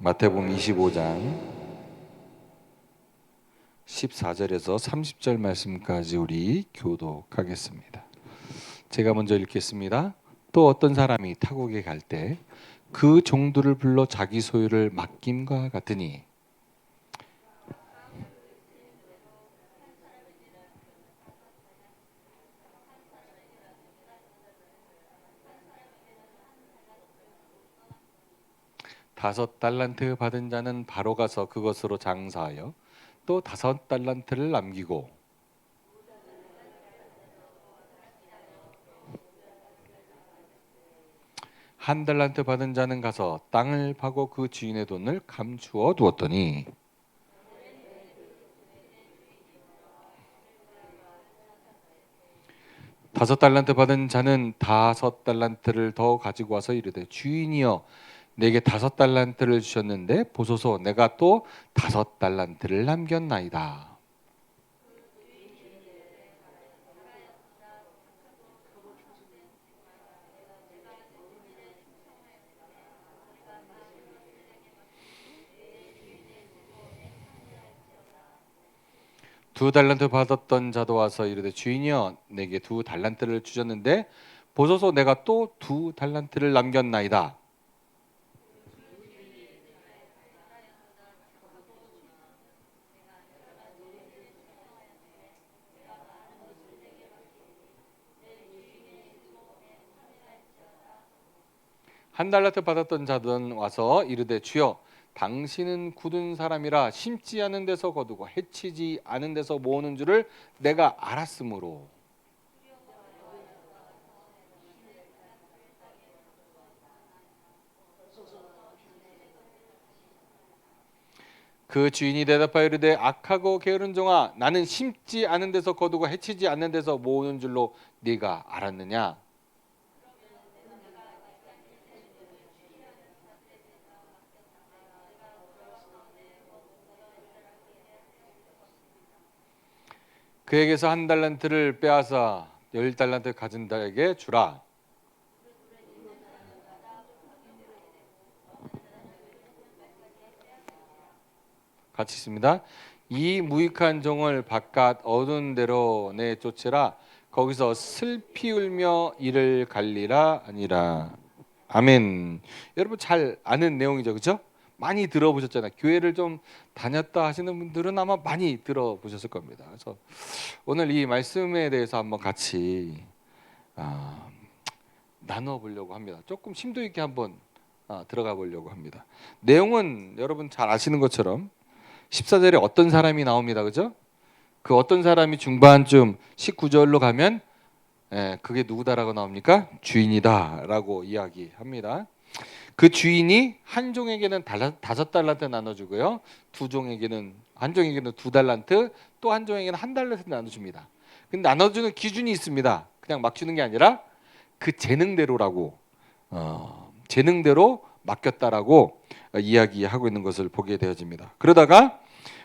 마태복음 25장 14절에서 30절 말씀까지 우리 교독하겠습니다. 제가 먼저 읽겠습니다. 또 어떤 사람이 타국에 갈 때 그 종들을 불러 자기 소유를 맡김과 같으니 다섯 달란트 받은 자는 바로 가서 그것으로 장사하여 또 다섯 달란트를 남기고 한 달란트 받은 자는 가서 땅을 파고 그 주인의 돈을 감추어 두었더니 다섯 달란트 받은 자는 다섯 달란트를 더 가지고 와서 이르되 주인이여 내게 다섯 달란트를 주셨는데 보소서 내가 또 다섯 달란트를 남겼나이다. 두 달란트 받았던 자도 와서 이르되 주인이여 내게 두 달란트를 주셨는데 보소서 내가 또 두 달란트를 남겼나이다. 한 달란트 받았던 자든 와서 이르되 주여 당신은 굳은 사람이라 심지 않은 데서 거두고 해치지 않은 데서 모으는 줄을 내가 알았으므로 그 주인이 대답하여 이르되 악하고 게으른 종아 나는 심지 않은 데서 거두고 해치지 않는 데서 모으는 줄로 네가 알았느냐. 그에게서 한 달란트를 빼앗아 열 달란트 가진 자에게 주라. 같이 있습니다. 이 무익한 종을 바깥 어두운 데로 내쫓으라. 거기서 슬피 울며 이를 갈리라 아니라. 아멘. 여러분 잘 아는 내용이죠, 그렇죠? 많이 들어보셨잖아요. 교회를 좀 다녔다 하시는 분들은 아마 많이 들어보셨을 겁니다. 그래서 오늘 이 말씀에 대해서 한번 같이 아, 나눠보려고 합니다. 조금 심도 있게 한번 들어가 보려고 합니다. 내용은 여러분 잘 아시는 것처럼 14절에 어떤 사람이 나옵니다. 그죠? 그 어떤 사람이 중반쯤 19절로 가면 그게 누구다라고 나옵니까? 주인이다라고 이야기합니다. 그 주인이 한 종에게는 다섯 달란트 나눠주고요. 두 종에게는 한 종에게는 두 달란트, 또 한 종에게는 한 달란트 나눠줍니다. 근데 나눠주는 기준이 있습니다. 그냥 막 주는 게 아니라 그 재능대로라고 재능대로 맡겼다라고 이야기하고 있는 것을 보게 되어집니다. 그러다가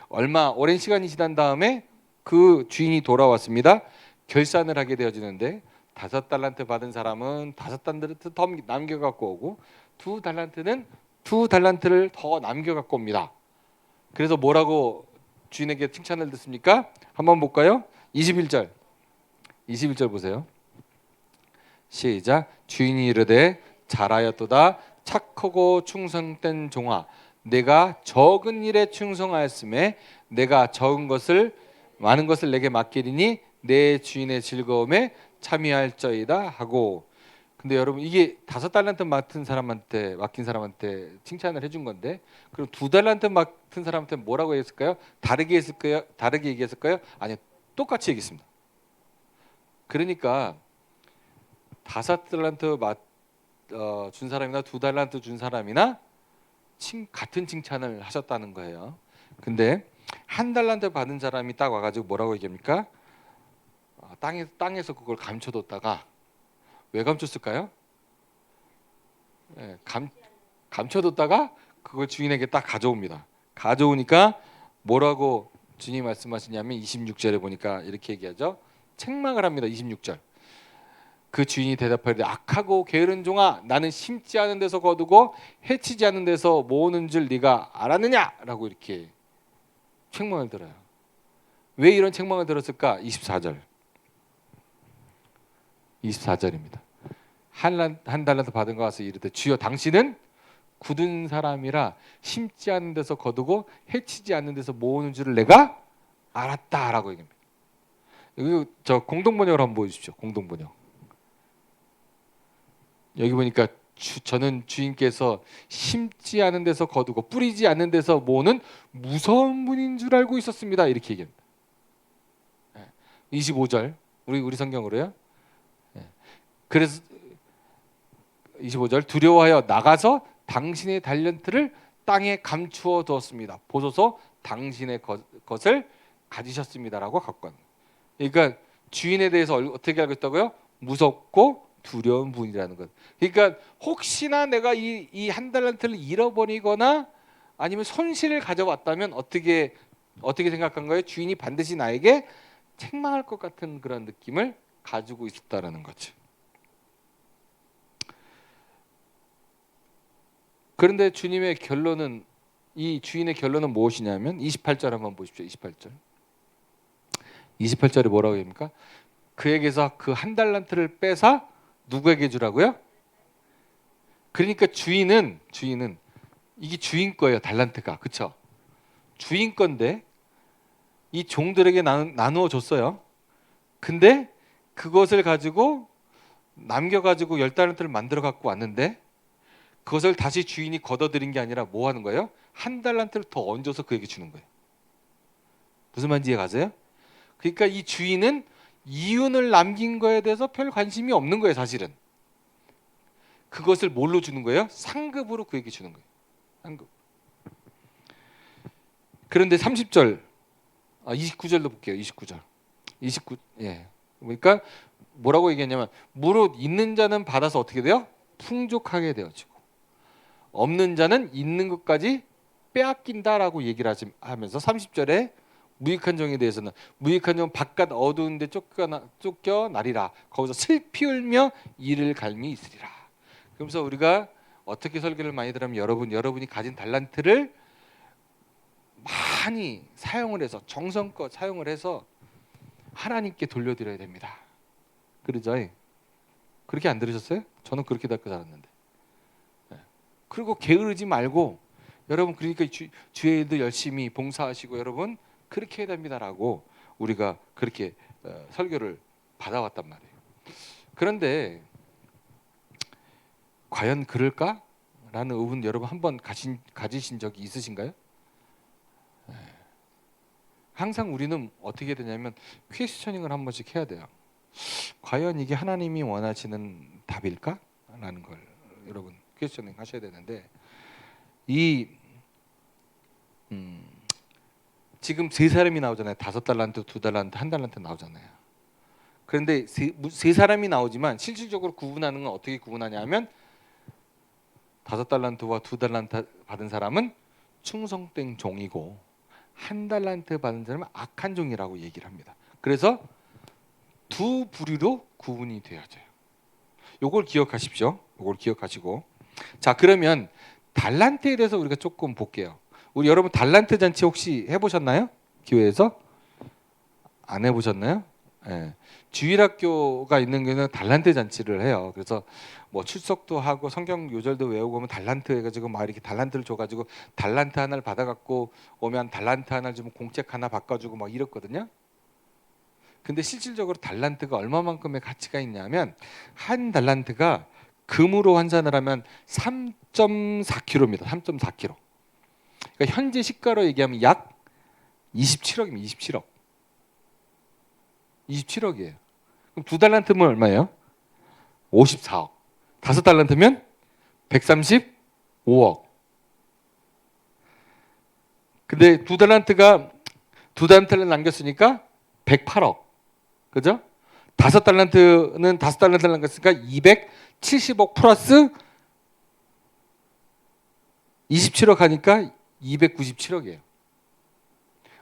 얼마 오랜 시간이 지난 다음에 그 주인이 돌아왔습니다. 결산을 하게 되어지는데 다섯 달란트 받은 사람은 다섯 달란트 더 남겨 갖고 오고 두 달란트는 두 달란트를 더 남겨 갖고 옵니다. 그래서 뭐라고 주인에게 칭찬을 듣습니까? 한번 볼까요? 21절. 21절 보세요. 시작. 주인이 이르되 잘하였도다 착하고 충성된 종아 내가 적은 일에 충성하였음에 내가 적은 것을 많은 것을 내게 맡기리니 내 주인의 즐거움에 참여할저이다 하고. 근데 여러분 이게 다섯 달란트 맡은 사람한테 맡긴 사람한테 칭찬을 해준 건데 그럼 두 달란트 맡은 사람한테 뭐라고 했을까요? 다르게 했을까요? 다르게 얘기했을까요? 아니요, 똑같이 얘기했습니다. 그러니까 다섯 달란트 준 사람이나 두 달란트 준 사람이나 같은 칭찬을 하셨다는 거예요. 근데 한 달란트 받은 사람이 딱 와가지고 뭐라고 얘기합니까? 땅에서 그걸 감춰뒀다가 왜 감췄을까요? 감춰뒀다가 그걸 주인에게 딱 가져옵니다. 가져오니까 뭐라고 주님 말씀하시냐면 26절에 보니까 이렇게 얘기하죠. 책망을 합니다. 26절. 그 주인이 대답하되 악하고 게으른 종아, 나는 심지 않은 데서 거두고 해치지 않은 데서 모으는 줄 네가 알았느냐? 라고 이렇게 책망을 들어요. 왜 이런 책망을 들었을까? 24절. 24절입니다. 한 달란트 받은 거 와서 이르되 주여 당신은 굳은 사람이라 심지 않은 데서 거두고 해치지 않는 데서 모으는 줄을 내가 알았다라고 얘기합니다. 여기 저 공동번역을 한번 보여주십시오. 공동번역. 여기 보니까 저는 주인께서 심지 않은 데서 거두고 뿌리지 않는 데서 모으는 무서운 분인 줄 알고 있었습니다. 이렇게 얘기합니다. 25절 우리 성경으로요. 그래서 25절 두려워하여 나가서 당신의 달란트를 땅에 감추어 두었습니다. 보소서 당신의 것을 가지셨습니다라고 갖고 왔는 거예요. 그러니까 주인에 대해서 어떻게 알고 있다고요? 무섭고 두려운 분이라는 것. 그러니까 혹시나 내가 이 한 달란트를 잃어버리거나 아니면 손실을 가져왔다면 어떻게 생각한 거예요? 주인이 반드시 나에게 책망할 것 같은 그런 느낌을 가지고 있었다라는 거죠. 그런데 주님의 결론은 이 주인의 결론은 무엇이냐면 28절 한번 보십시오. 28절. 28절에 뭐라고 합니까? 그에게서 그 한 달란트를 빼사 누구에게 주라고요? 그러니까 주인은 이게 주인 거예요. 달란트가. 그렇죠? 주인 건데 이 종들에게 나누어 줬어요. 근데 그것을 가지고 남겨 가지고 10달란트를 만들어 갖고 왔는데 그것을 다시 주인이 걷어들인 게 아니라 뭐 하는 거예요? 한 달란트를 더 얹어서 그에게 주는 거예요. 무슨 말인지 이해 가세요? 그러니까 이 주인은 이윤을 남긴 거에 대해서 별 관심이 없는 거예요, 사실은. 그것을 뭘로 주는 거예요? 상급으로 그에게 주는 거예요. 상급. 그런데 30절, 29절도 볼게요. 29절. 29, 예. 그러니까 뭐라고 얘기했냐면 무릇 있는 자는 받아서 어떻게 돼요? 풍족하게 되어지고 없는 자는 있는 것까지 빼앗긴다라고 얘기를 하면서 30절에 무익한 종에 대해서는 무익한 종 바깥 어두운 데 쫓겨나리라. 거기서 슬피 울며 이를 갈미 있으리라. 그러면서 우리가 어떻게 설교를 많이 들으면 여러분이 가진 달란트를 많이 사용을 해서 정성껏 사용을 해서 하나님께 돌려드려야 됩니다. 그러죠? 그렇게 안 들으셨어요? 저는 그렇게 듣고 살았는데. 그리고 게으르지 말고 여러분 그러니까 주의 일도 열심히 봉사하시고 여러분 그렇게 해야 됩니다라고 우리가 그렇게 설교를 받아왔단 말이에요. 그런데 과연 그럴까라는 의문 여러분 한번 가지신 적이 있으신가요? 항상 우리는 어떻게 되냐면 퀘스처닝을 한 번씩 해야 돼요. 과연 이게 하나님이 원하시는 답일까? 라는 걸 여러분 퀘스처닝 하셔야 되는데 지금 세 사람이 나오잖아요. 5달란트, 2달란트, 1달란트 나오잖아요. 그런데 세 사람이 나오지만 실질적으로 구분하는 건 어떻게 구분하냐면 5달란트와 2달란트 받은 사람은 충성된 종이고 1달란트 받은 사람은 악한 종이라고 얘기를 합니다. 그래서 두 부류로 구분이 되어져요. 요걸 기억하십시오. 요걸 기억하시고 자 그러면 달란트에 대해서 우리가 조금 볼게요. 우리 여러분 달란트 잔치 혹시 해보셨나요? 교회에서? 안 해보셨나요? 네. 주일학교가 있는 경우는 달란트 잔치를 해요. 그래서 뭐 출석도 하고 성경 요절도 외우고 오면 달란트 해가지고 막 이렇게 달란트를 줘가지고 달란트 하나를 받아갖고 오면 달란트 하나 주면 공책 하나 바꿔주고 막 이렇거든요. 근데 실질적으로 달란트가 얼마만큼의 가치가 있냐면 한 달란트가 금으로 환산을 하면 3.4kg입니다. 3.4kg. 그러니까 현재 시가로 얘기하면 약 27억입니다. 27억. 27억이에요. 그럼 2달란트면 얼마예요? 54억. 5달란트면 135억. 근데 2달란트를 남겼으니까 108억. 그죠? 5달란트를 남겼으니까 270억 플러스 27억 하니까 297억이에요.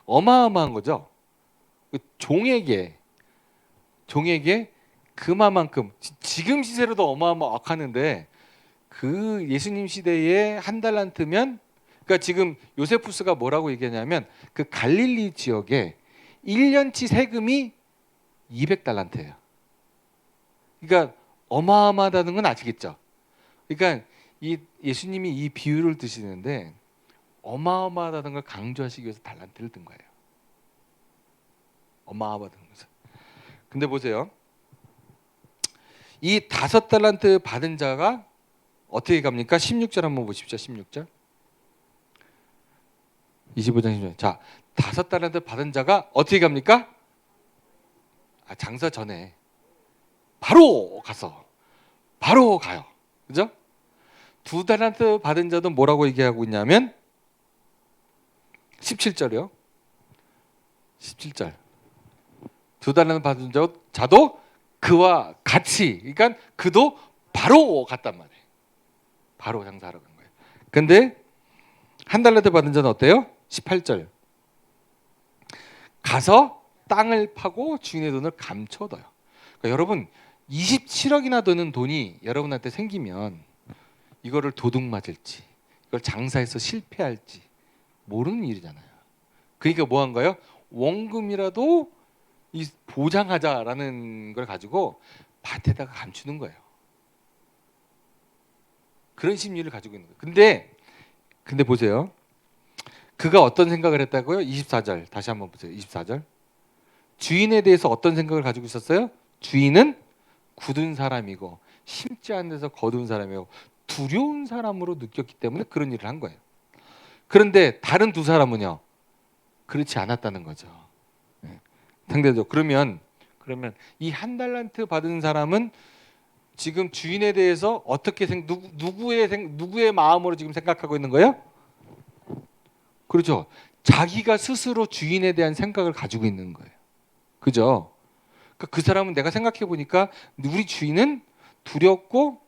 어마어마한 거죠. 종에게 그만큼 지금 시세로도 어마어마하는데 그 예수님 시대에 한 달란트면, 그러니까 지금 요세푸스가 뭐라고 얘기하냐면 그 갈릴리 지역에 1년치 세금이 200달란트예요. 그러니까 어마어마하다는 건 아시겠죠? 그러니까 이 예수님이 이 비유를 드시는데 어마어마하다는 걸 강조하시기 위해서 달란트를 든 거예요. 어마어마하다는 거죠. 근데 보세요. 이 5달란트 받은 자가 어떻게 갑니까? 16절 한번 보십시오. 16절. 25장 16절. 자, 5달란트 받은 자가 어떻게 갑니까? 장사 전에 바로 가서 바로 가요. 그죠? 2달란트 받은 자도 뭐라고 얘기하고 있냐면 17절이요. 17절. 2달란트 받은 자도 그와 같이, 그러니까 그도 바로 갔단 말이에요. 바로 장사하러 간 거예요. 근데 1달란트 받은 자는 어때요? 18절. 가서 땅을 파고 주인의 돈을 감춰둬요. 그러니까 여러분 27억이나 드는 돈이 여러분한테 생기면 이거를 도둑 맞을지, 이걸 장사해서 실패할지 모르는 일이잖아요. 그러니까 뭐 한 거예요? 원금이라도 이 보장하자라는 걸 가지고 밭에다가 감추는 거예요. 그런 심리를 가지고 있는 거예요. 근데 보세요. 그가 어떤 생각을 했다고요? 24절 다시 한번 보세요. 24절. 주인에 대해서 어떤 생각을 가지고 있었어요? 주인은 굳은 사람이고 심지 않은 데서 거둔 사람이고 두려운 사람으로 느꼈기 때문에 그런 일을 한 거예요. 그런데 다른 2사람은요, 그렇지 않았다는 거죠. 상대적으로. 그러면 이 1달란트 받은 사람은 지금 주인에 대해서 어떻게 누구의 마음으로 지금 생각하고 있는 거예요? 그렇죠. 자기가 스스로 주인에 대한 생각을 가지고 있는 거예요. 그죠? 그 사람은 내가 생각해 보니까 우리 주인은 두렵고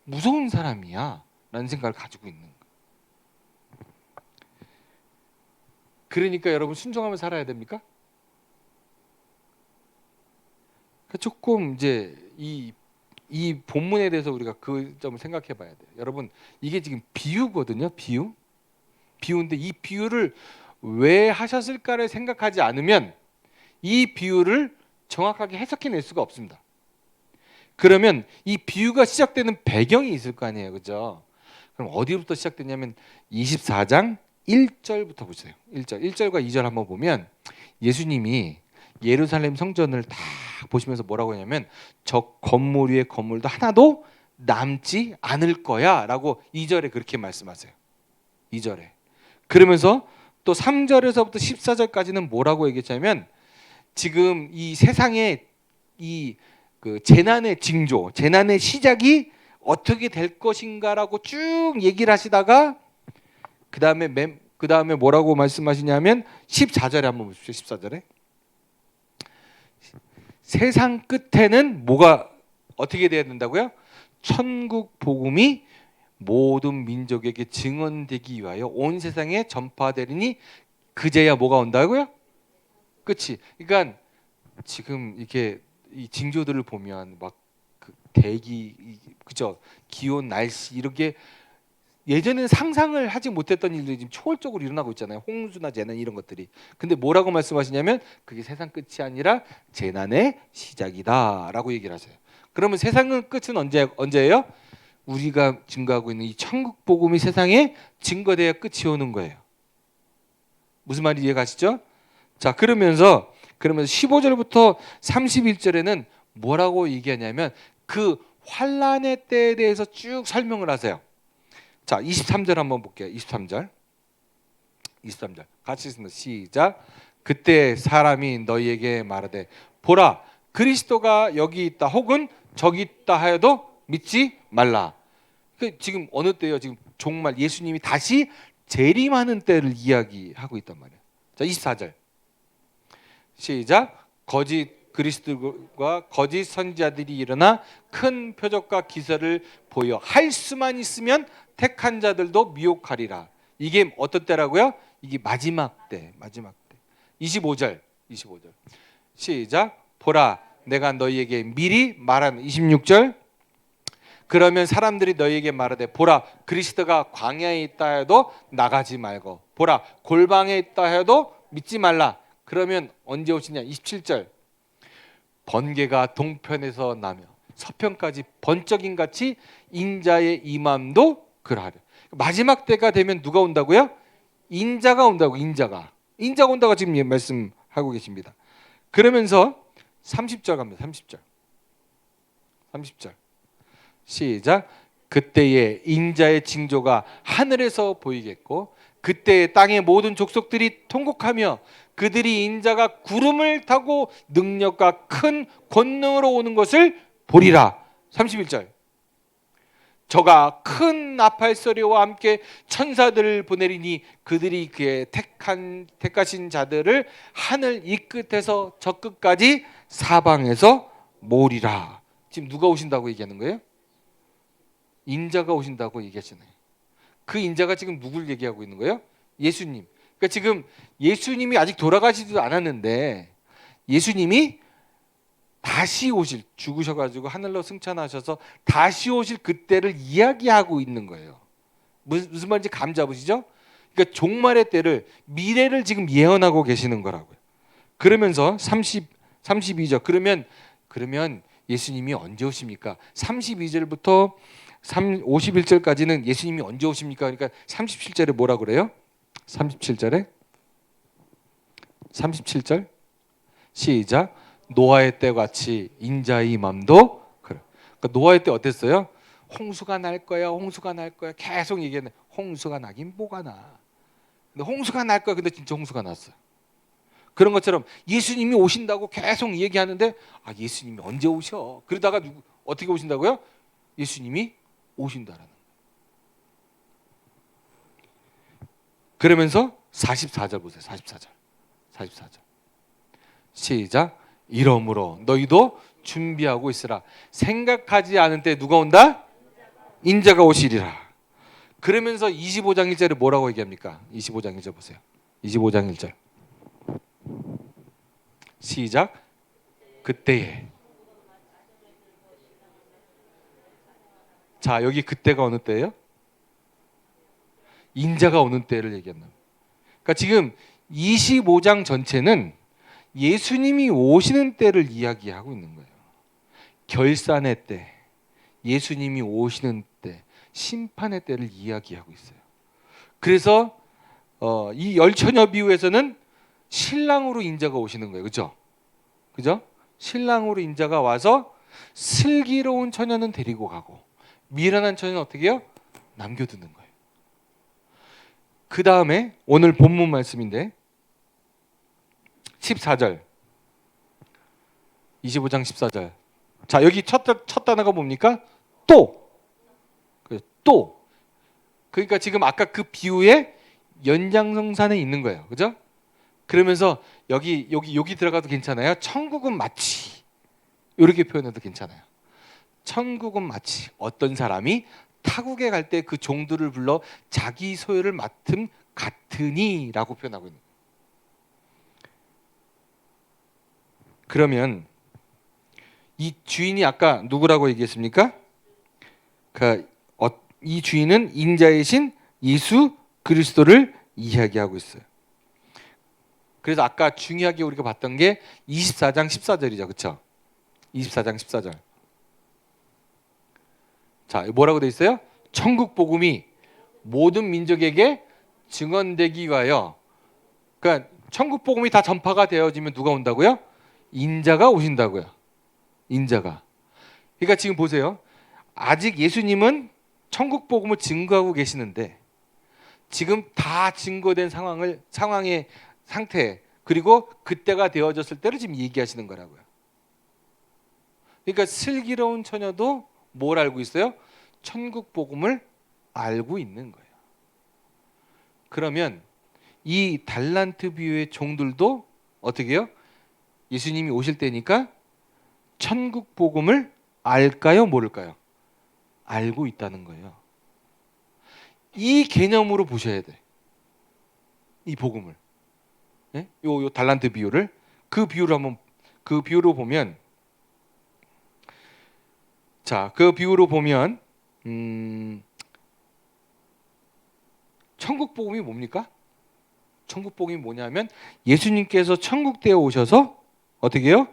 무서운 사람이야 라는 생각을 가지고 있는 거예요. 그러니까 여러분 순종하며 살아야 됩니까? 조금 이제 이 본문에 대해서 우리가 그 점을 생각해 봐야 돼요. 여러분 이게 지금 비유거든요. 비유인데 이 비유를 왜 하셨을까를 생각하지 않으면 이 비유를 정확하게 해석해낼 수가 없습니다. 그러면 이 비유가 시작되는 배경이 있을 거 아니에요. 그죠? 그럼 어디부터 시작되냐면 24장 1절부터 보세요. 1절과 2절 한번 보면 예수님이 예루살렘 성전을 다 보시면서 뭐라고 하냐면 저 건물 위에 건물도 하나도 남지 않을 거야 라고 2절에 그렇게 말씀하세요. 2절에. 그러면서 또 3절에서부터 14절까지는 뭐라고 얘기했냐면 지금 이 세상의 그 재난의 징조, 재난의 시작이 어떻게 될 것인가라고 쭉 얘기를 하시다가 그 다음에 뭐라고 말씀하시냐면 14절에 한번 보십시오. 14절에 세상 끝에는 뭐가 어떻게 돼야 된다고요? 천국 복음이 모든 민족에게 증언되기 위하여 온 세상에 전파되리니 그제야 뭐가 온다고요? 그렇지. 그러니까 지금 이렇게 이 징조들을 보면 막 그 대기, 그죠? 기온, 날씨 이렇게 예전에는 상상을 하지 못했던 일들이 지금 초월적으로 일어나고 있잖아요. 홍수나 재난 이런 것들이. 근데 뭐라고 말씀하시냐면 그게 세상 끝이 아니라 재난의 시작이다라고 얘기를 하세요. 그러면 세상의 끝은 언제예요? 우리가 증거하고 있는 이 천국 복음이 세상에 증거되어 끝이 오는 거예요. 무슨 말인지 이해가시죠? 자, 그러면서 15절부터 31절에는 뭐라고 얘기하냐면 그 환란의 때에 대해서 쭉 설명을 하세요. 자, 23절 한번 볼게요. 23절 같이 읽습니다. 시작. 그때 사람이 너희에게 말하되 보라 그리스도가 여기 있다 혹은 저기 있다 하여도 믿지 말라. 지금 어느 때요? 지금 정말 예수님이 다시 재림하는 때를 이야기하고 있단 말이에요. 자, 24절 시작. 거짓 그리스도가 거짓 선지자들이 일어나 큰 표적과 기사를 보여 할 수만 있으면 택한 자들도 미혹하리라. 이게 어떤 때라고요? 이게 마지막 때. 25절 시작. 보라 내가 너희에게 미리 말한 26절. 그러면 사람들이 너희에게 말하되 보라 그리스도가 광야에 있다 해도 나가지 말고 보라 골방에 있다 해도 믿지 말라. 그러면 언제 오시냐? 27절. 번개가 동편에서 나며 서편까지 번쩍임 같이 인자의 임함도 그러하려. 마지막 때가 되면 누가 온다고요? 인자가 온다고. 인자가 온다고 지금 말씀하고 계십니다. 그러면서 30절 갑니다. 30절 시작. 그때에 인자의 징조가 하늘에서 보이겠고 그때에 땅의 모든 족속들이 통곡하며 그들이 인자가 구름을 타고 능력과 큰 권능으로 오는 것을 보리라. 31절. 저가 큰 나팔 소리와 함께 천사들을 보내리니 그들이 그의 택하신 자들을 하늘 이 끝에서 저 끝까지 사방에서 모으리라. 지금 누가 오신다고 얘기하는 거예요? 인자가 오신다고 얘기하시네요. 그 인자가 지금 누굴 얘기하고 있는 거예요? 예수님. 그러니까 지금 예수님이 아직 돌아가시지도 않았는데 예수님이 다시 오실, 죽으셔가지고 하늘로 승천하셔서 다시 오실 그때를 이야기하고 있는 거예요. 무슨 말인지 감 잡으시죠? 그러니까 종말의 때를, 미래를 지금 예언하고 계시는 거라고요. 그러면서 32절. 그러면 예수님이 언제 오십니까? 32절부터 51절까지는 예수님이 언제 오십니까? 그러니까 37절에 뭐라 그래요? 37절 시작. 노아의 때 같이 인자의 임함도 그래. 그러니까 노아의 때 어땠어요? 홍수가 날 거야, 홍수가 날 거야. 계속 얘기했는데 홍수가 나긴 뭐가 나. 근데 홍수가 날 거야. 근데 진짜 홍수가 났어요. 그런 것처럼 예수님이 오신다고 계속 얘기하는데 예수님이 언제 오셔? 그러다가 어떻게 오신다고요? 예수님이 오신다라는 거예요. 그러면서 44절 보세요. 44절 시작. 이러므로 너희도 준비하고 있으라. 생각하지 않은 때 누가 온다? 인자가 오시리라. 그러면서 25장 1절에 뭐라고 얘기합니까? 25장 1절 보세요. 25장 1절 시작. 그때에. 자, 여기 그때가 어느 때예요? 인자가 오는 때를 얘기한다. 그러니까 지금 25장 전체는 예수님이 오시는 때를 이야기하고 있는 거예요. 결산의 때, 예수님이 오시는 때, 심판의 때를 이야기하고 있어요. 그래서 이 열처녀 비유에서는 신랑으로 인자가 오시는 거예요. 그죠? 신랑으로 인자가 와서 슬기로운 처녀는 데리고 가고 미련한 처녀는 어떻게 해요? 남겨두는 거예요. 그 다음에 오늘 본문 말씀인데 14절 25장 14절. 자, 여기 첫 단어가 뭡니까? 또. 그러니까 지금 아까 그 비유의 연장성산에 있는 거예요. 그죠? 그러면서 여기 들어가도 괜찮아요. 천국은 마치 이렇게 표현해도 괜찮아요. 천국은 마치 어떤 사람이 타국에 갈 때 그 종들을 불러 자기 소유를 맡음 같으니라고 표현하고 있는 거예요. 그러면 이 주인이 아까 누구라고 얘기했습니까? 이 주인은 인자이신 예수 그리스도를 이야기하고 있어요. 그래서 아까 중요하게 우리가 봤던 게 24장 14절이죠. 그렇죠? 24장 14절. 자, 뭐라고 돼 있어요? 천국 복음이 모든 민족에게 증언되기 위하여. 그러니까 천국 복음이 다 전파가 되어지면 누가 온다고요? 인자가 오신다고요. 인자가. 그러니까 지금 보세요. 아직 예수님은 천국 복음을 증거하고 계시는데 지금 다 증거된 상황의 상태, 그리고 그때가 되어졌을 때를 지금 얘기하시는 거라고요. 그러니까 슬기로운 처녀도 뭘 알고 있어요? 천국 복음을 알고 있는 거예요. 그러면 이 달란트 비유의 종들도 어떻게 해요? 예수님이 오실 때니까 천국 복음을 알까요? 모를까요? 알고 있다는 거예요. 이 개념으로 보셔야 돼. 이 복음을. 예? 요 달란트 비유를, 그 비유로 보면 자, 그 비유로 보면 천국 복음이 뭡니까? 천국 복음이 뭐냐면 예수님께서 천국대에 오셔서 어떻게 해요?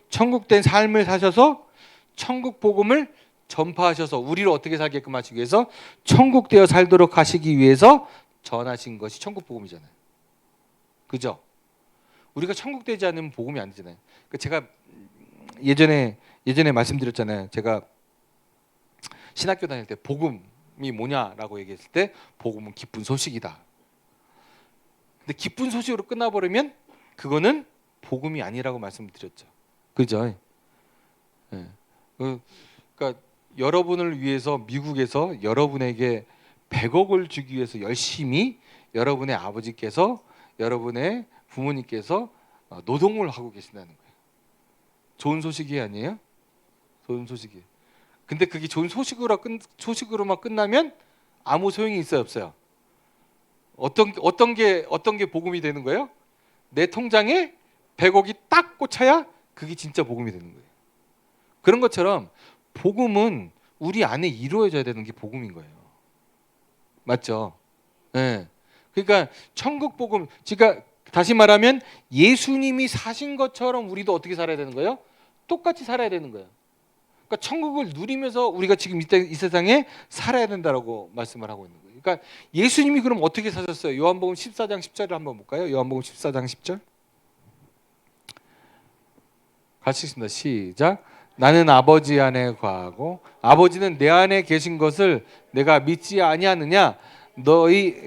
천국된 삶을 사셔서 천국 복음을 전파하셔서 우리를 어떻게 살게끔 하시기 위해서 천국되어 살도록 하시기 위해서 전하신 것이 천국 복음이잖아요. 그죠? 우리가 천국되지 않으면 복음이 안 되잖아요. 그러니까 제가 예전에 말씀드렸잖아요. 제가 신학교 다닐 때 복음이 뭐냐라고 얘기했을 때 복음은 기쁜 소식이다. 근데 기쁜 소식으로 끝나버리면 그거는 복음이 아니라고 말씀드렸죠. 그죠? 예. 그러니까 여러분을 위해서 미국에서 여러분에게 100억을 주기 위해서 열심히 여러분의 아버지께서 여러분의 부모님께서 노동을 하고 계신다는 거예요. 좋은 소식이 아니에요? 좋은 소식이에요. 근데 그게 좋은 소식으로만 끝나면 아무 소용이 있어요, 없어요? 어떤 게 복음이 되는 거예요? 내 통장에 100억이 딱 꽂혀야 그게 진짜 복음이 되는 거예요. 그런 것처럼 복음은 우리 안에 이루어져야 되는 게 복음인 거예요. 맞죠? 네. 그러니까 천국 복음, 그러니까 다시 말하면 예수님이 사신 것처럼 우리도 어떻게 살아야 되는 거예요? 똑같이 살아야 되는 거예요. 그러니까 천국을 누리면서 우리가 지금 이 세상에 살아야 된다라고 말씀을 하고 있는 거예요. 그러니까 예수님이 그럼 어떻게 사셨어요? 요한복음 14장 10절을 한번 볼까요? 요한복음 14장 10절. 같이 읽습니다. 시작. 나는 아버지 안에 거하고 아버지는 내 안에 계신 것을 내가 믿지 아니하느냐?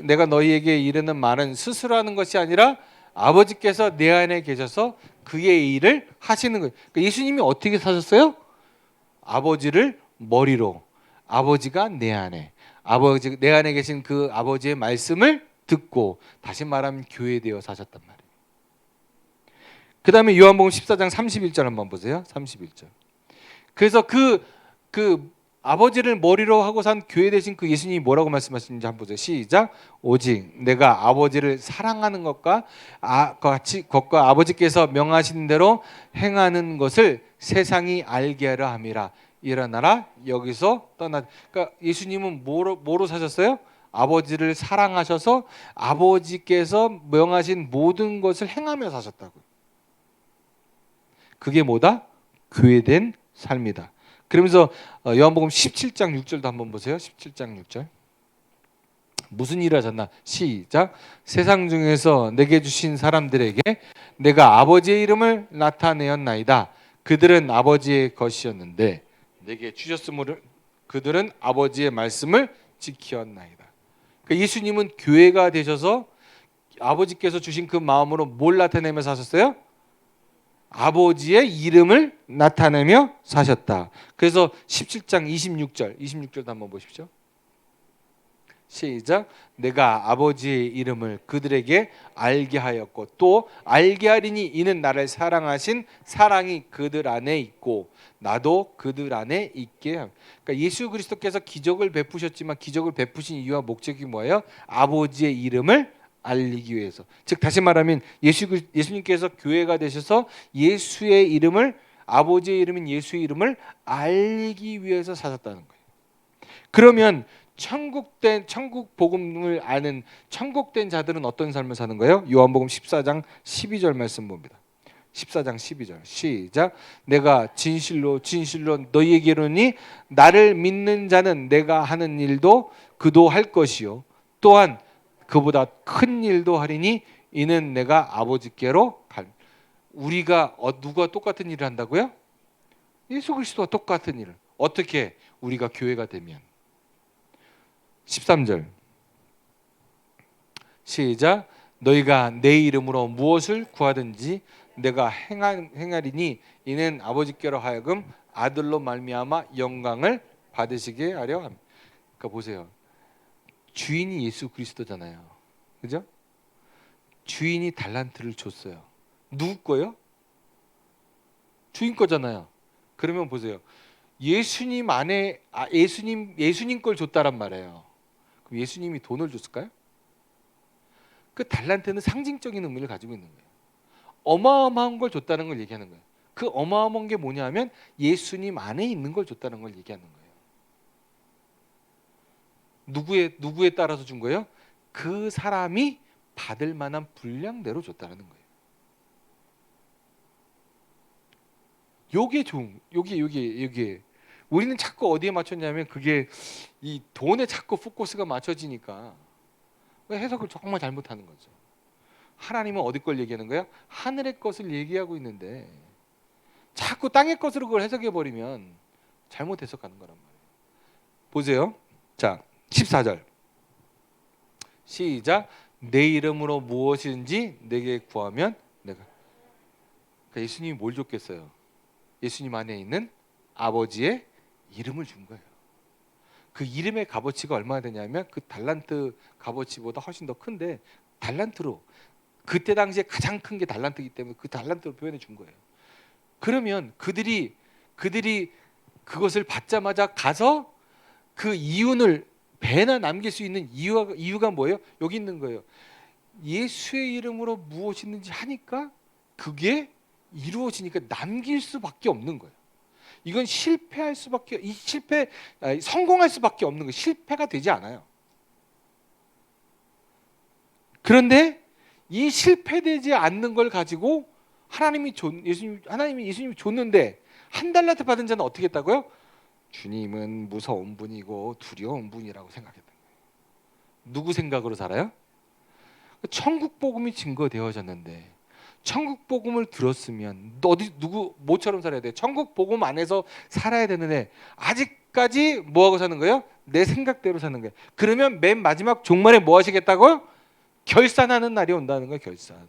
내가 너희에게 이르는 말은 스스로 하는 것이 아니라 아버지께서 내 안에 계셔서 그의 일을 하시는 거예요. 그러니까 예수님이 어떻게 사셨어요? 아버지를 머리로, 아버지가 내 안에, 아버지 내 안에 계신 그 아버지의 말씀을 듣고, 다시 말하면 교회되어 사셨단 말이에요. 그 다음에 요한복음 14장 31절 한번 보세요. 31절. 그래서 그 아버지를 머리로 하고 산 교회 되신 그 예수님이 뭐라고 말씀하시는지 한번 보세요. 시작. 오직 내가 아버지를 사랑하는 것과 아버지께서 명하신 대로 행하는 것을 세상이 알게 하려 함이라. 일어나라. 여기서 떠나. 그러니까 예수님은 뭐로 사셨어요? 아버지를 사랑하셔서 아버지께서 명하신 모든 것을 행하며 사셨다고요. 그게 뭐다? 교회된 삶이다. 그러면서 요한복음 17장 6절도 한번 보세요. 17장 6절. 무슨 일을 하셨나? 시작. 세상 중에서 내게 주신 사람들에게 내가 아버지의 이름을 나타내었나이다. 그들은 아버지의 것이었는데 내게 주셨으므로 그들은 아버지의 말씀을 지키었나이다. 그러니까 예수님은 교회가 되셔서 아버지께서 주신 그 마음으로 뭘 나타내며 사셨어요? 아버지의 이름을 나타내며 사셨다. 그래서 17장 26절도 한번 보십시오. 시작. 내가 아버지의 이름을 그들에게 알게 하였고 또 알게 하리니 이는 나를 사랑하신 사랑이 그들 안에 있고 나도 그들 안에 있게 함. 그러니까 예수 그리스도께서 기적을 베푸셨지만 기적을 베푸신 이유와 목적이 뭐예요? 아버지의 이름을 알리기 위해서. 즉 다시 말하면 예수님께서 교회가 되셔서 예수의 이름을, 아버지의 이름인 예수의 이름을 알리기 위해서 사셨다는 거예요. 그러면 천국 복음을 아는 천국된 자들은 어떤 삶을 사는 거예요? 요한복음 14장 12절 말씀 봅니다. 14장 12절 시작. 내가 진실로 너희에게 이르노니 나를 믿는 자는 내가 하는 일도 그도 할 것이요 또한 그보다 큰 일도 하리니 이는 내가 아버지께로 갈. 우리가 누가 똑같은 일을 한다고요? 예수 그리스도와 똑같은 일을. 어떻게? 우리가 교회가 되면. 13절 시작. 너희가 내 이름으로 무엇을 구하든지 내가 행하리니 이는 아버지께로 하여금 아들로 말미암아 영광을 받으시게 하려 함. 그러니까 보세요. 주인이 예수 그리스도잖아요. 그죠? 주인이 달란트를 줬어요. 누구 거요? 주인 거잖아요. 그러면 보세요. 예수님 안에 예수님 걸 줬다란 말이에요. 그럼 예수님이 돈을 줬을까요? 그 달란트는 상징적인 의미를 가지고 있는 거예요. 어마어마한 걸 줬다는 걸 얘기하는 거예요. 그 어마어마한 게 뭐냐면 예수님 안에 있는 걸 줬다는 걸 얘기하는 거예요. 누구에 따라서 준 거예요? 그 사람이 받을 만한 분량대로 줬다는 거예요. 요게 좋은, 요게 우리는 자꾸 어디에 맞췄냐면 그게 이 돈에 자꾸 포커스가 맞춰지니까 해석을 정말 잘못하는 거죠. 하나님은 어디 걸 얘기하는 거야? 하늘의 것을 얘기하고 있는데 자꾸 땅의 것으로 그걸 해석해 버리면 잘못 해석하는 거란 말이에요. 보세요. 자, 14절 시작. 내 이름으로 무엇이든지 내게 구하면 내가. 그러니까 예수님이 뭘 줬겠어요? 예수님 안에 있는 아버지의 이름을 준 거예요. 그 이름의 값어치가 얼마나 되냐면 그 달란트 값어치보다 훨씬 더 큰데 달란트로 그때 당시에 가장 큰 게 달란트이기 때문에 그 달란트로 표현해 준 거예요. 그러면 그들이 그것을 받자마자 가서 그 이윤을 배나 남길 수 있는 이유가 뭐예요? 여기 있는 거예요. 예수의 이름으로 무엇이든지 하니까 그게 이루어지니까 남길 수밖에 없는 거예요. 이건 성공할 수밖에 없는 거예요. 실패가 되지 않아요. 그런데 이 실패되지 않는 걸 가지고 하나님이 예수님이 줬는데 한 달란트 받은 자는 어떻게 했다고요? 주님은 무서운 분이고 두려운 분이라고 생각했던 거예요. 누구 생각으로 살아요? 천국 복음이 증거되어졌는데 천국 복음을 들었으면 누구 뭐처럼 살아야 돼? 천국 복음 안에서 살아야 되는데 아직까지 뭐 하고 사는 거예요? 내 생각대로 사는 거예요. 그러면 맨 마지막 종말에 뭐 하시겠다고요? 결산하는 날이 온다는 거예요. 결산.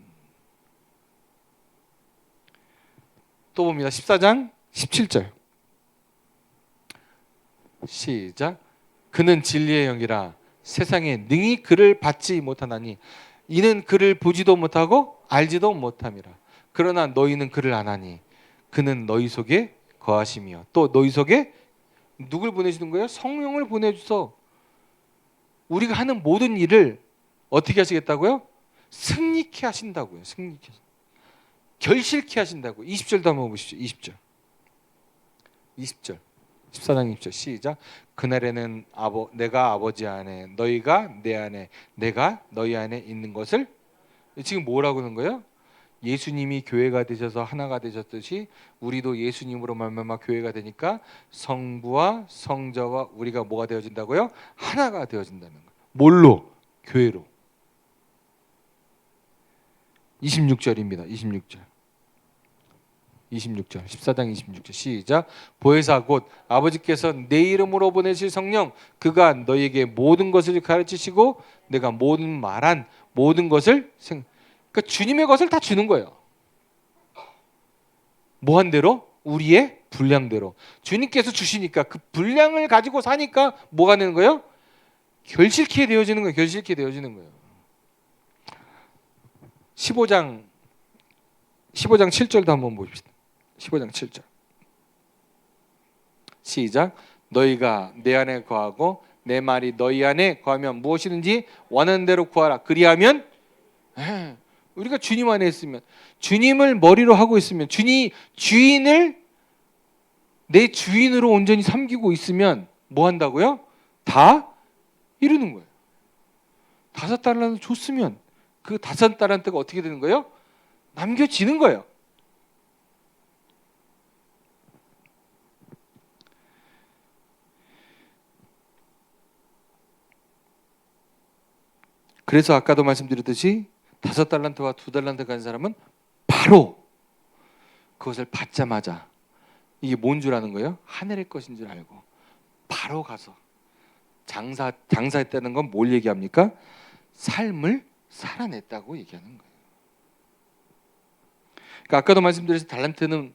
또 봅니다. 14장 17절 시작. 그는 진리의 영이라 세상에 능히 그를 받지 못하나니 이는 그를 보지도 못하고 알지도 못함이라. 그러나 너희는 그를 아나니 그는 너희 속에 거하시며 또 너희 속에 누굴 보내주는 거예요? 성령을 보내주서 우리가 하는 모든 일을 어떻게 하시겠다고요? 승리케 하신다고요. 승리케. 결실케 하신다고. 20절도 한번 보십시오. 20절. 14장 20절 시작. 그날에는 내가 아버지 안에 너희가 내 안에 내가 너희 안에 있는 것을. 지금 뭐라고 하는 거예요? 예수님이 교회가 되셔서 하나가 되셨듯이 우리도 예수님으로 말미암아 교회가 되니까 성부와 성자와 우리가 뭐가 되어진다고요? 하나가 되어진다는 거예요. 뭘로? 교회로. 26절입니다. 26절 14장 26절 시작. 보혜사 곧 아버지께서 내 이름으로 보내실 성령 그가 너희에게 모든 것을 가르치시고 내가 말한 모든 것을 그러니까 주님의 것을 다 주는 거예요. 뭐한 대로? 우리의 분량대로. 주님께서 주시니까 그 분량을 가지고 사니까 뭐가 되는 거예요? 결실케 되어지는 거예요. 결실케 되어지는 거예요. 15장 7절도 한번 보십시다. 15장 7절 시작. 너희가 내 안에 거하고 내 말이 너희 안에 거하면 무엇이든지 원하는 대로 구하라. 그리하면 우리가 주님 안에 있으면 주님을 머리로 하고 있으면 주인을 내 주인으로 온전히 섬기고 있으면 뭐 한다고요? 다 이루는 거예요. 5달란트 줬으면 그 5달란트가 어떻게 되는 거예요? 남겨지는 거예요. 그래서 아까도 말씀드렸듯이 5달란트와 2달란트 가진 사람은 바로 그것을 받자마자 이게 뭔 줄 아는 거예요? 하늘의 것인 줄 알고 바로 가서 장사했다는 건 뭘 얘기합니까? 삶을 살아냈다고 얘기하는 거예요. 그러니까 아까도 말씀드렸듯이 달란트는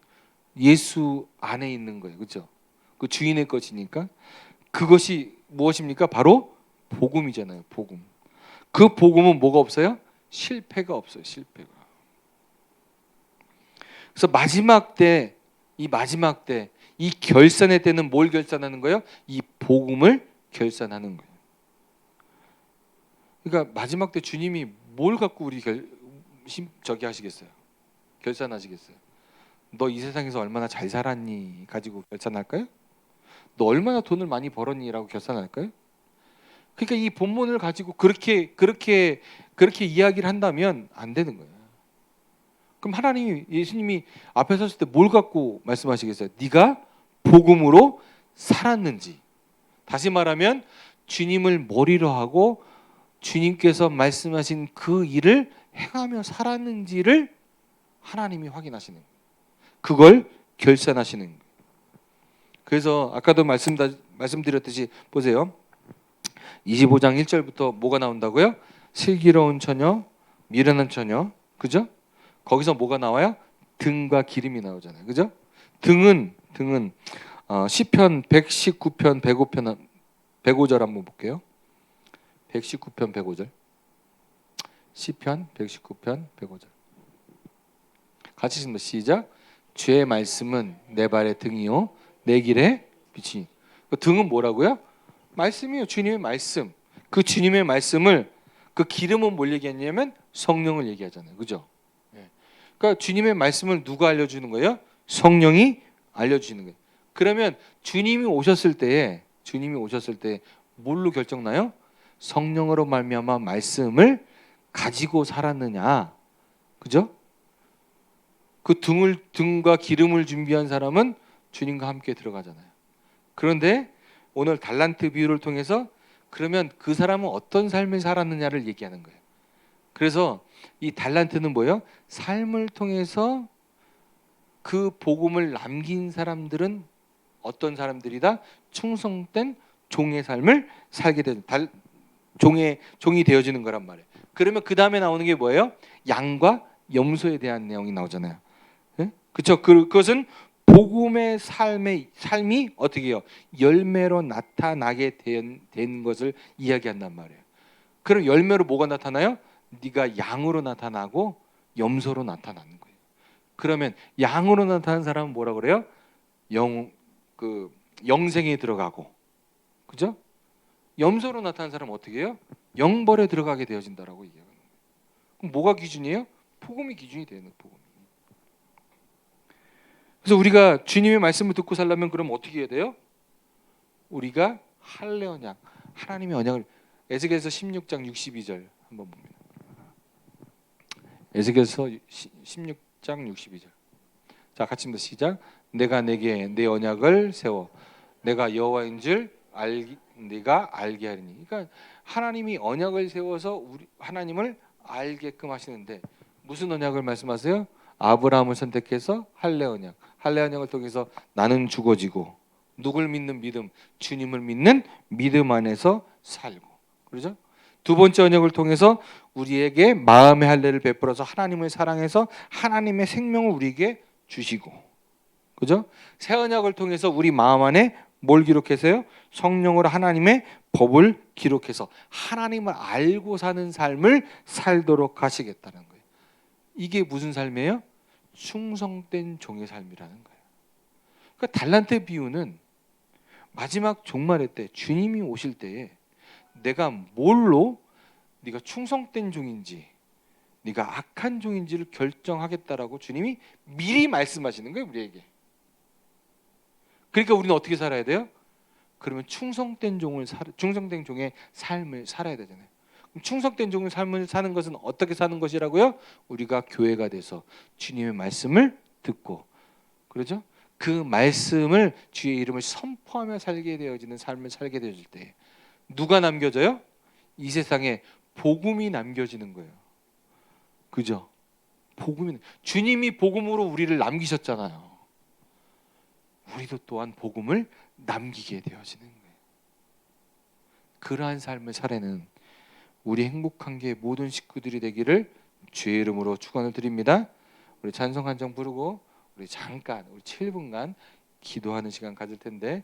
예수 안에 있는 거예요. 그렇죠? 그 주인의 것이니까 그것이 무엇입니까? 바로 복음이잖아요. 복음. 그 복음은 뭐가 없어요? 실패가 없어요. 실패가. 그래서 마지막 때 이 결산의 때는 뭘 결산하는 거예요? 이 복음을 결산하는 거예요. 그러니까 마지막 때 주님이 뭘 갖고 우리 하시겠어요? 결산하시겠어요? 너 이 세상에서 얼마나 잘 살았니 가지고 결산할까요? 너 얼마나 돈을 많이 벌었니라고 결산할까요? 그러니까 이 본문을 가지고 그렇게 이야기를 한다면 안 되는 거예요. 그럼 하나님이 예수님이 앞에 섰을 때 뭘 갖고 말씀하시겠어요? 네가 복음으로 살았는지. 다시 말하면 주님을 머리로 하고 주님께서 말씀하신 그 일을 행하며 살았는지를 하나님이 확인하시는 거예요. 그걸 결산하시는 거예요. 그래서 아까도 말씀드렸듯이 보세요. 25장 1절부터 뭐가 나온다고요? 슬기로운 처녀, 미련한 처녀, 그죠? 거기서 뭐가 나와요? 등과 기름이 나오잖아요, 그죠? 등은 시편 119편 105편 105절 한번 볼게요. 119편 105절. 시편 119편 105절. 같이 읽습니다. 시작. 주의 말씀은 내 발의 등이요 내 길의 빛이. 그 등은 뭐라고요? 말씀이요. 주님의 말씀. 그 주님의 말씀을 그 기름은 뭘 얘기했냐면 성령을 얘기하잖아요. 그죠? 그러니까 주님의 말씀을 누가 알려주는 거예요? 성령이 알려주시는 거예요. 그러면 주님이 오셨을 때에 뭘로 결정나요? 성령으로 말미암아 말씀을 가지고 살았느냐, 그죠? 그 등과 기름을 준비한 사람은 주님과 함께 들어가잖아요. 그런데 오늘 달란트 비유를 통해서 그러면 그 사람은 어떤 삶을 살았느냐를 얘기하는 거예요. 그래서 이 달란트는 뭐예요? 삶을 통해서 그 복음을 남긴 사람들은 어떤 사람들이다? 충성된 종의 삶을 살게 되는 종이 되어지는 거란 말이에요. 그러면 그 다음에 나오는 게 뭐예요? 양과 염소에 대한 내용이 나오잖아요. 네? 그렇죠? 그것은 복음의 삶이 어떻게 해요? 열매로 나타나게 된 것을 이야기한단 말이에요. 그럼 열매로 뭐가 나타나요? 네가 양으로 나타나고 염소로 나타나는 거예요. 그러면 양으로 나타난 사람은 뭐라 그래요? 영생에 들어가고, 그죠? 염소로 나타난 사람은 어떻게 해요? 영벌에 들어가게 되어진다라고 얘기하는 거예요. 그럼 뭐가 기준이에요? 복음이 기준이 되는 복음. 그래서 우리가 주님의 말씀을 듣고 살려면 그럼 어떻게 해야 돼요? 우리가 할례 언약, 하나님의 언약을 에스겔서 16장 62절 한번 봅니다. 에스겔서 16장 62절. 자, 같이 입니다. 시작. 내가 내게 내 언약을 세워 내가 여호와인 줄 네가 알게 하리니. 그러니까 하나님이 언약을 세워서 하나님을 알게끔 하시는데 무슨 언약을 말씀하세요? 아브라함을 선택해서 할례 언약. 할례 언약을 통해서 나는 죽어지고 누굴 믿는 믿음, 주님을 믿는 믿음 안에서 살고. 그렇죠? 두 번째 언약을 통해서 우리에게 마음의 할례를 베풀어서 하나님을 사랑해서 하나님의 생명을 우리에게 주시고, 그죠? 새 언약을 통해서 우리 마음 안에 뭘 기록해서요? 성령으로 하나님의 법을 기록해서 하나님을 알고 사는 삶을 살도록 하시겠다는 거예요. 이게 무슨 삶이에요? 충성된 종의 삶이라는 거예요. 그러니까 달란트 비유는 마지막 종말의 때 주님이 오실 때에 내가 뭘로 네가 충성된 종인지 네가 악한 종인지를 결정하겠다라고 주님이 미리 말씀하시는 거예요, 우리에게. 그러니까 우리는 어떻게 살아야 돼요? 그러면 충성된 종의 삶을 살아야 되잖아요. 그럼 충성된 종의 삶을 사는 것은 어떻게 사는 것이라고요? 우리가 교회가 돼서 주님의 말씀을 듣고, 그렇죠? 그 말씀을 주의 이름을 선포하며 살게 되어지는 삶을 살게 되어질 때 누가 남겨져요? 이 세상에 복음이 남겨지는 거예요. 그죠? 주님이 복음으로 우리를 남기셨잖아요. 우리도 또한 복음을 남기게 되어지는 거예요. 그러한 삶을 살아내는 우리 행복한 게 모든 식구들이 되기를 주의 이름으로 축원을 드립니다. 우리 찬송 한 장 부르고 우리 잠깐 우리 7분간 기도하는 시간 가질 텐데